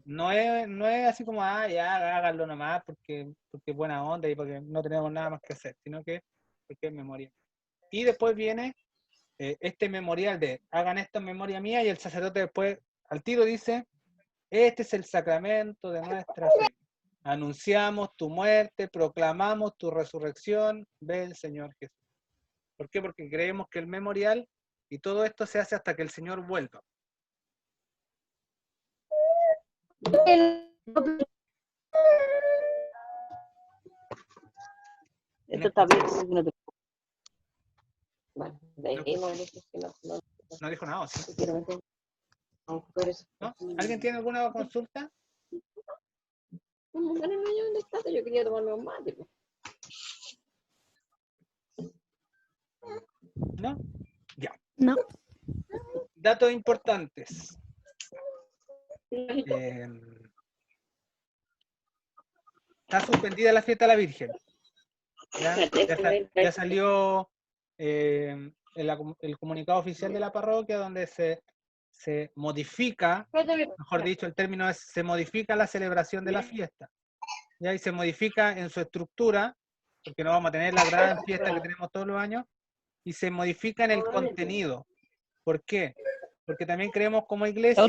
No es así como, ya, háganlo nomás porque es buena onda y porque no tenemos nada más que hacer, sino que porque es memoria. Y después viene este memorial de, hagan esto en memoria mía, y el sacerdote después al tiro dice, este es el sacramento de nuestra fe. Anunciamos tu muerte, proclamamos tu resurrección, ve el Señor Jesús. ¿Por qué? Porque creemos que el memorial y todo esto se hace hasta que el Señor vuelva. Esto está bien. No te... Bueno, de ahí No dijo nada, ¿sí? quiero meter. ¿No? ¿Alguien tiene alguna consulta? Yo quería tomarme un mate. ¿No? Ya. No. Datos importantes. Está suspendida la fiesta de la Virgen. Ya salió el comunicado oficial de la parroquia donde se modifica, mejor dicho, el término es se modifica la celebración de la fiesta. ¿Ya? Y se modifica en su estructura, porque no vamos a tener la gran fiesta que tenemos todos los años, y se modifica en el contenido. ¿Por qué? Porque también creemos como iglesia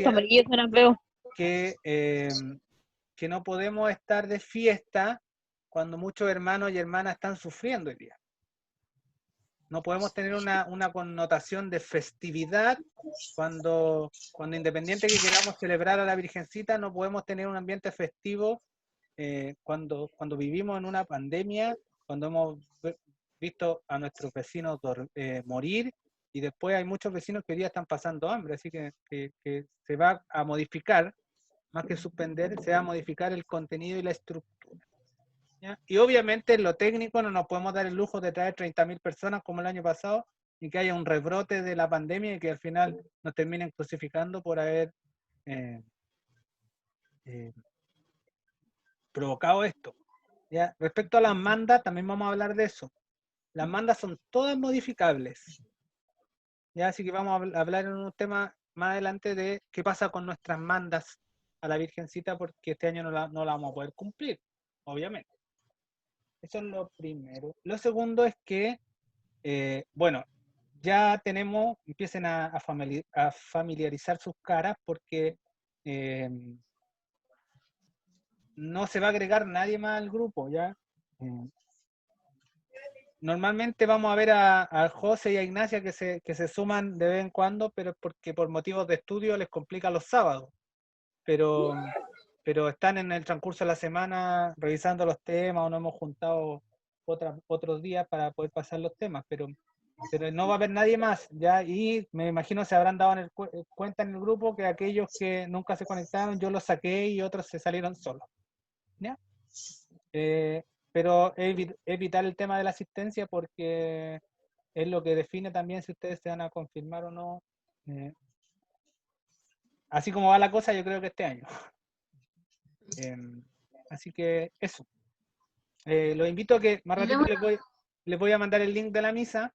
que no podemos estar de fiesta cuando muchos hermanos y hermanas están sufriendo hoy día. No podemos tener una connotación de festividad cuando independiente que queramos celebrar a la Virgencita, no podemos tener un ambiente festivo cuando vivimos en una pandemia, cuando hemos visto a nuestros vecinos morir, y después hay muchos vecinos que hoy día están pasando hambre, así que se va a modificar, más que suspender, se va a modificar el contenido y la estructura. ¿Ya? Y obviamente en lo técnico no nos podemos dar el lujo de traer 30.000 personas como el año pasado y que haya un rebrote de la pandemia y que al final nos terminen crucificando por haber provocado esto. ¿Ya? Respecto a las mandas, también vamos a hablar de eso. Las mandas son todas modificables. ¿Ya? Así que vamos a hablar en un tema más adelante de qué pasa con nuestras mandas a la Virgencita, porque este año no la vamos a poder cumplir, obviamente. Eso es lo primero. Lo segundo es que, bueno, ya tenemos, empiecen a familiarizar sus caras, porque no se va a agregar nadie más al grupo, ¿ya? Normalmente vamos a ver a José y a Ignacia que se suman de vez en cuando, pero es porque por motivos de estudio les complica los sábados. Pero están en el transcurso de la semana revisando los temas, o nos hemos juntado otros días para poder pasar los temas, pero no va a haber nadie más, ¿ya? Y me imagino se habrán dado cuenta en el grupo que aquellos que nunca se conectaron, yo los saqué y otros se salieron solos, ¿ya? Pero evitar el tema de la asistencia, porque es lo que define también si ustedes se van a confirmar o no. Así como va la cosa, yo creo que este año. Así que eso. Los invito a que más ratito les voy a mandar el link de la misa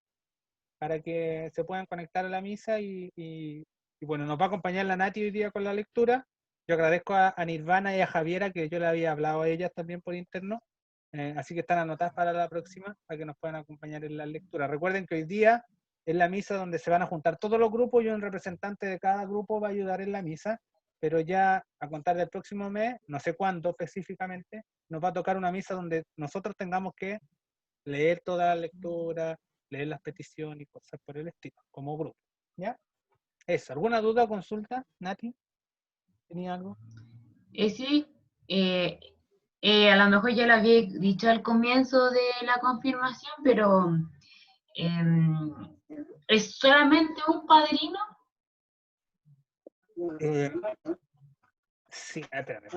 para que se puedan conectar a la misa y bueno, nos va a acompañar la Nati hoy día con la lectura. Yo agradezco a Nirvana y a Javiera, que yo le había hablado a ellas también por interno, así que están anotadas para la próxima, para que nos puedan acompañar en la lectura. Recuerden que hoy día es la misa donde se van a juntar todos los grupos y un representante de cada grupo va a ayudar en la misa, pero ya a contar del próximo mes, no sé cuándo específicamente, nos va a tocar una misa donde nosotros tengamos que leer toda la lectura, leer las peticiones y cosas por el estilo, como grupo. ¿Ya? Eso. ¿Alguna duda o consulta, Nati? ¿Tenía algo? Sí, a lo mejor ya lo había dicho al comienzo de la confirmación, pero ¿es solamente un padrino? Sí, espérame.